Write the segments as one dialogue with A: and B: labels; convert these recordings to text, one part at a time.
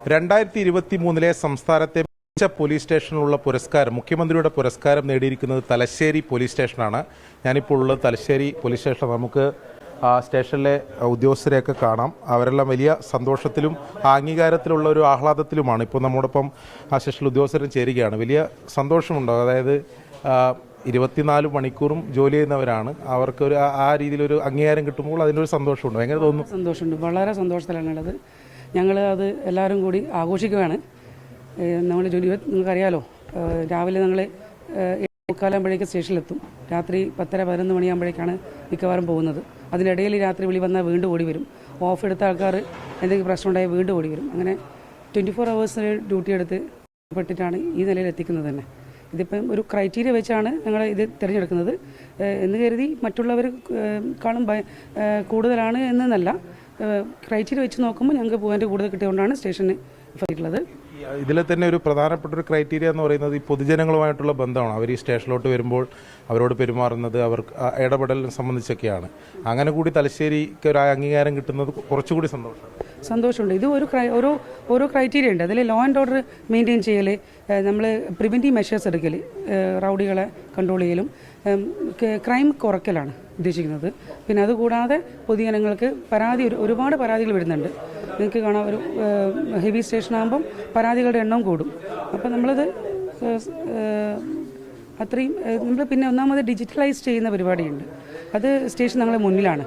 A: 2023 സംസ്ഥാനത്തെ മികച്ച പോലീസ് സ്റ്റേഷനിലുള്ള പുരസ്കാരം മുഖ്യമന്ത്രിയുടെ പുരസ്കാരം നേടിയിരിക്കുന്നത് തലശ്ശേരി പോലീസ് സ്റ്റേഷനാണ്. ഞാനിപ്പോൾ ഉള്ളത് തലശ്ശേരി പോലീസ് സ്റ്റേഷൻ. നമുക്ക് സ്റ്റേഷനിലെ ഉദ്യോഗസ്ഥരെയൊക്കെ കാണാം. അവരെല്ലാം വലിയ സന്തോഷത്തിലും അംഗീകാരത്തിലുള്ള ഒരു ആഹ്ലാദത്തിലുമാണ്. ഇപ്പോൾ നമ്മോടൊപ്പം ആ സ്റ്റേഷനിൽ ഉദ്യോഗസ്ഥരും ചേരുകയാണ്. വലിയ സന്തോഷമുണ്ടോ? അതായത് 24 മണിക്കൂറും ജോലി ചെയ്യുന്നവരാണ്. അവർക്ക് ഒരു ആ രീതിയിലൊരു അംഗീകാരം കിട്ടുമ്പോൾ അതിനൊരു സന്തോഷമുണ്ടോ? എങ്ങനെ തോന്നുന്നു?
B: സന്തോഷമുണ്ട്, വളരെ സന്തോഷത്തിലാണുള്ളത്. ഞങ്ങൾ അത് എല്ലാവരും കൂടി ആഘോഷിക്കുകയാണ്. നമ്മൾ ജോലി നിങ്ങൾക്കറിയാലോ, രാവിലെ ഞങ്ങൾ 7:45 സ്റ്റേഷനിലെത്തും. രാത്രി 10-11 മണിയാകുമ്പോഴേക്കാണ് മിക്കവാറും പോകുന്നത്. അതിനിടയിൽ രാത്രി വിളി വന്നാൽ വീണ്ടും ഓടി വരും. ഓഫ് എടുത്ത ആൾക്കാർ എന്തെങ്കിലും പ്രശ്നം ഉണ്ടായാൽ വീണ്ടും ഓടി വരും. അങ്ങനെ 24 hours ഡ്യൂട്ടി എടുത്ത് പെട്ടിട്ടാണ് ഈ നിലയിൽ എത്തിക്കുന്നത് തന്നെ. ഇതിപ്പം ഒരു ക്രൈറ്റീരിയ വെച്ചാണ് ഞങ്ങൾ ഇത് തിരഞ്ഞെടുക്കുന്നത് എന്ന് കരുതി മറ്റുള്ളവർ കാണും കൂടുതലാണ് എന്നല്ല. ക്രൈറ്റീരിയ വെച്ച് നോക്കുമ്പോൾ ഞങ്ങൾക്ക് പോയിന്റ് കൂടുതൽ കിട്ടിയതുകൊണ്ടാണ് സ്റ്റേഷന് ഉള്ളത്.
A: ഇതിൽ തന്നെ ഒരു പ്രധാനപ്പെട്ട ഒരു ക്രൈറ്റീരിയ എന്ന് പറയുന്നത് ഈ പൊതുജനങ്ങളുമായിട്ടുള്ള ബന്ധമാണ്. അവർ ഈ സ്റ്റേഷനിലോട്ട് വരുമ്പോൾ അവരോട് പെരുമാറുന്നത്, അവർക്ക് ഇടപെടലിനെ സംബന്ധിച്ചൊക്കെയാണ്. അങ്ങനെ കൂടി തലശ്ശേരിക്ക് ഒരു അംഗീകാരം കിട്ടുന്നത് കുറച്ചുകൂടി
B: സന്തോഷമുണ്ട്. ഇത് ഓരോ ക്രൈറ്റീരിയ ഉണ്ട്. അതിൽ ലോ ആൻഡ് ഓർഡർ മെയിൻറ്റെയിൻ ചെയ്യൽ, നമ്മൾ പ്രിവെൻറ്റീവ് മെഷേഴ്സ് എടുക്കൽ, റൗഡികളെ കൺട്രോൾ ചെയ്യലും, ക്രൈം കുറയ്ക്കലാണ് ഉദ്ദേശിക്കുന്നത്. പിന്നെ അതുകൂടാതെ പൊതുജനങ്ങൾക്ക് ഒരുപാട് പരാതികൾ വരുന്നുണ്ട്. നിങ്ങൾക്ക് കാണാം, ഒരു ഹെവി സ്റ്റേഷനാകുമ്പം പരാതികളുടെ എണ്ണം കൂടും. അപ്പം നമ്മളത് അത്രയും നമ്മൾ പിന്നെ ഒന്നാമത് ഡിജിറ്റലൈസ് ചെയ്യുന്ന പരിപാടിയുണ്ട്. അത് സ്റ്റേഷൻ ഞങ്ങളുടെ മുന്നിലാണ്.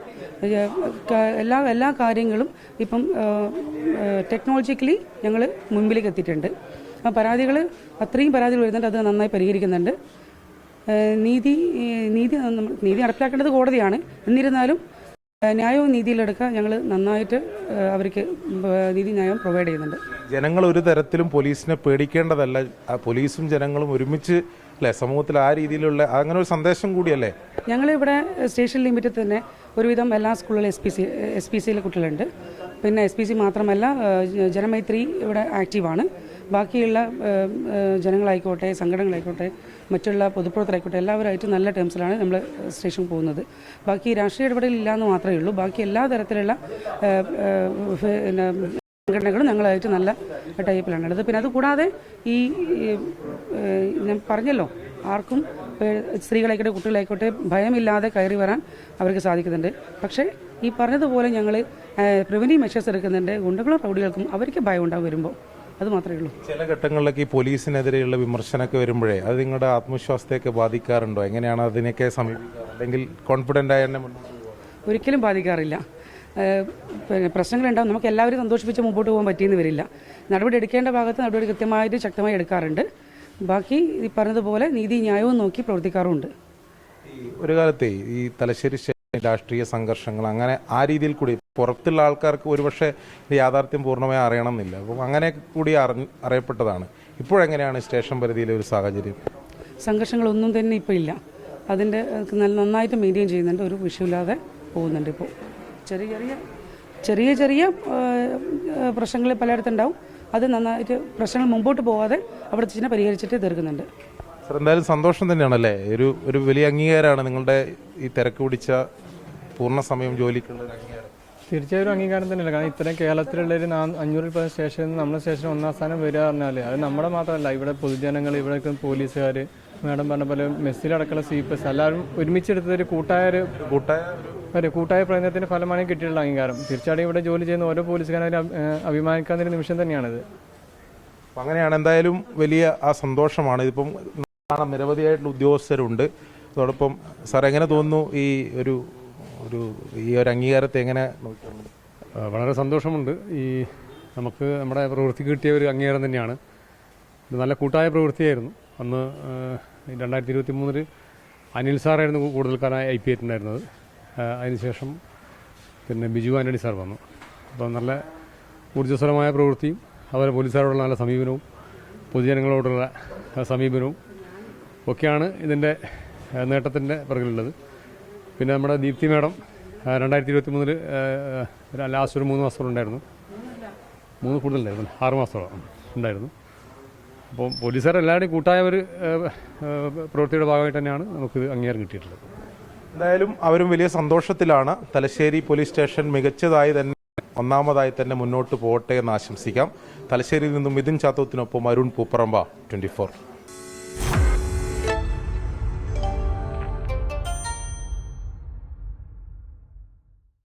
B: എല്ലാ കാര്യങ്ങളും ഇപ്പം ടെക്നോളജിക്കലി ഞങ്ങൾ മുൻപിലേക്ക് എത്തിയിട്ടുണ്ട്. ആ അത്രയും പരാതികൾ വരുന്നുണ്ട്. അത് നന്നായി പരിഹരിക്കുന്നുണ്ട്. നീതി നടപ്പിലാക്കേണ്ടത് കോടതിയാണ്. എന്നിരുന്നാലും ന്യായവും നീതിയിലെടുക്കാൻ ഞങ്ങൾ നന്നായിട്ട് അവർക്ക് ന്യായം പ്രൊവൈഡ് ചെയ്യുന്നുണ്ട്.
A: ജനങ്ങൾ ഒരു തരത്തിലും പോലീസിനെ പേടിക്കേണ്ടതല്ല. പോലീസും ജനങ്ങളും ഒരുമിച്ച് അല്ലേ സമൂഹത്തിൽ ആ രീതിയിലുള്ള അങ്ങനെ ഒരു സന്ദേശം കൂടിയല്ലേ.
B: ഞങ്ങളിവിടെ സ്റ്റേഷൻ ലിമിറ്റിൽ തന്നെ ഒരുവിധം എല്ലാ സ്കൂളുകളിലും SPCയിലെ കുട്ടികളുണ്ട്. പിന്നെ SPC മാത്രമല്ല, ജനമൈത്രി ഇവിടെ ആക്റ്റീവാണ്. ബാക്കിയുള്ള ജനങ്ങളായിക്കോട്ടെ, സംഘടനകളായിക്കോട്ടെ, മറ്റുള്ള പൊതുപ്രവർത്തകരായിക്കോട്ടെ, എല്ലാവരുമായിട്ട് നല്ല ടേംസിലാണ് നമ്മൾ സ്റ്റേഷൻ പോകുന്നത്. ബാക്കി രാഷ്ട്രീയ ഇടപെടലില്ലാന്ന് മാത്രമേ ഉള്ളൂ. ബാക്കി എല്ലാ തരത്തിലുള്ള സംഘടനകളും ഞങ്ങളായിട്ട് നല്ല ടൈപ്പിലാണുള്ളത്. പിന്നെ അതുകൂടാതെ ഈ ഞാൻ പറഞ്ഞല്ലോ, ആർക്കും സ്ത്രീകളായിക്കോട്ടെ കുട്ടികളായിക്കോട്ടെ ഭയമില്ലാതെ കയറി വരാൻ അവർക്ക് സാധിക്കുന്നുണ്ട്. പക്ഷേ ഈ പറഞ്ഞതുപോലെ ഞങ്ങൾ പ്രിവെൻറ്റീവ് മെഷേഴ്സ് എടുക്കുന്നുണ്ട്. ഗുണ്ടകളും റൗഡികൾക്കും അവർക്ക് ഭയം ഉണ്ടാവും വരുമ്പോൾ. അത് മാത്രമേ ഉള്ളൂ.
A: ചില ഘട്ടങ്ങളിലൊക്കെ ഈ പോലീസിനെതിരെയുള്ള വിമർശനമൊക്കെ വരുമ്പോഴേ അത് നിങ്ങളുടെ ആത്മവിശ്വാസത്തെയൊക്കെ ബാധിക്കാറുണ്ടോ? എങ്ങനെയാണ് അതിനൊക്കെ സമീപിക്കാറ്? അല്ലെങ്കിൽ കോൺഫിഡൻ്റ് ആയി തന്നെ
B: ഒരിക്കലും ബാധിക്കാറില്ല. പിന്നെ പ്രശ്നങ്ങളുണ്ടാവും. നമുക്ക് എല്ലാവരും സന്തോഷിപ്പിച്ച് മുമ്പോട്ട് പോകാൻ പറ്റിയെന്ന് വരില്ല. നടപടി എടുക്കേണ്ട ഭാഗത്ത് നടപടി കൃത്യമായിട്ട് ശക്തമായി എടുക്കാറുണ്ട്. ബാക്കി ഈ പറഞ്ഞതുപോലെ നീതി ന്യായവും നോക്കി പ്രവർത്തിക്കാറുമുണ്ട്.
A: ഒരു കാലത്തെ ഈ തലശ്ശേരി രാഷ്ട്രീയ സംഘർഷങ്ങൾ അങ്ങനെ ആ രീതിയിൽ കൂടി പുറത്തുള്ള ആൾക്കാർക്ക് ഒരുപക്ഷെ യാഥാർത്ഥ്യം പൂർണ്ണമായി അറിയണമെന്നില്ല. അപ്പം അങ്ങനെ കൂടി അറിയപ്പെട്ടതാണ്. ഇപ്പോഴെങ്ങനെയാണ് സ്റ്റേഷൻ പരിധിയിലെ ഒരു സാഹചര്യം?
B: സംഘർഷങ്ങളൊന്നും തന്നെ ഇപ്പോൾ ഇല്ല. അതിൻ്റെ നന്നായിട്ട് മെയിൻറ്റെയിൻ ചെയ്യുന്നുണ്ട്. ഒരു വിഷയമില്ലാതെ പോകുന്നുണ്ട്. ഇപ്പോൾ ചെറിയ ചെറിയ പ്രശ്നങ്ങൾ പലയിടത്തുണ്ടാവും. അത് നന്നായിട്ട് പ്രശ്നങ്ങൾ മുമ്പോട്ട് പോകാതെ അവിടെ തന്നെ പരിഹരിച്ചിട്ട് തീർക്കുന്നുണ്ട്.
A: സാർ, എന്തായാലും സന്തോഷം തന്നെയാണല്ലേ. ഒരു വലിയ അംഗീകാരമാണ് നിങ്ങളുടെ ഈ തിരക്ക് പിടിച്ച പൂർണ്ണ സമയം ജോലിക്കുള്ള അംഗീകാരം.
C: തീർച്ചയായും അംഗീകാരം തന്നെയല്ല. കാരണം ഇത്രയും കേരളത്തിലുള്ളൊരു 500 സ്റ്റേഷനിൽ നമ്മുടെ സ്റ്റേഷൻ 1ാം സ്ഥാനം വരിക പറഞ്ഞാൽ അത് നമ്മുടെ മാത്രമല്ല, ഇവിടെ പൊതുജനങ്ങൾ, ഇവിടെ പോലീസുകാർ, മാഡം പറഞ്ഞ പോലെ മെസ്സിലടക്കമുള്ള CPS എല്ലാവരും ഒരുമിച്ചെടുത്തൊരു കൂട്ടായ പ്രയത്നത്തിന്റെ ഫലമാണ് കിട്ടിയിട്ടുള്ള അംഗീകാരം. തീർച്ചയായും ഇവിടെ ജോലി ചെയ്യുന്ന ഓരോ പോലീസുകാരും അഭിമാനിക്കാവുന്ന ഒരു നിമിഷം തന്നെയാണിത്.
A: അങ്ങനെയാണ്. എന്തായാലും വലിയ ആ സന്തോഷമാണ്. ഇതിപ്പം നിരവധിയായിട്ടുള്ള ഉദ്യോഗസ്ഥരുണ്ട്. അതോടൊപ്പം സാർ എങ്ങനെ തോന്നുന്നു ഈ ഒരു അംഗീകാരത്തെ എങ്ങനെ നോക്കുന്നു?
D: വളരെ സന്തോഷമുണ്ട്. നമുക്ക് നമ്മുടെ പ്രവൃത്തിക്ക് കിട്ടിയ ഒരു അംഗീകാരം തന്നെയാണ്. ഇത് നല്ല കൂട്ടായ പ്രവൃത്തിയായിരുന്നു. അന്ന് 2023 അനിൽ സാറായിരുന്നു കൂടുതൽ കാലം IP ആയിട്ടുണ്ടായിരുന്നത്. അതിനുശേഷം പിന്നെ ബിജു ആൻ്റണി സാർ വന്നു. അപ്പോൾ നല്ല ഊർജ്ജസ്വലമായ പ്രവൃത്തിയും അതുപോലെ പോലീസുകാരോടുള്ള നല്ല സമീപനവും പൊതുജനങ്ങളോടുള്ള സമീപനവും ഒക്കെയാണ് ഇതിൻ്റെ നേട്ടത്തിൻ്റെ പിറകിലുള്ളത്. പിന്നെ നമ്മുടെ ദീപ്തി മാഡം 2023 ലാസ്റ്റ് ഒരു 3 മാസത്തോളം ഉണ്ടായിരുന്നു. 3 കൂടുതലുണ്ടായിരുന്നു, 6 മാസത്തോളം ഉണ്ടായിരുന്നു. അപ്പോൾ പോലീസുകാരെല്ലാവരുടെയും കൂട്ടായ ഒരു പ്രവൃത്തിയുടെ ഭാഗമായിട്ട് തന്നെയാണ് നമുക്ക് അംഗീകാരം കിട്ടിയിട്ടുള്ളത്.
A: എന്തായാലും അവരും വലിയ സന്തോഷത്തിലാണ്. തലശ്ശേരി പോലീസ് സ്റ്റേഷൻ മികച്ചതായി തന്നെ ഒന്നാമതായി തന്നെ മുന്നോട്ട് പോകട്ടെ എന്ന് ആശംസിക്കാം. തലശ്ശേരിയിൽ നിന്നും മിഥുൻ ചാത്തോത്തിനൊപ്പം അരുൺ പൂപ്പറമ്പ, 24.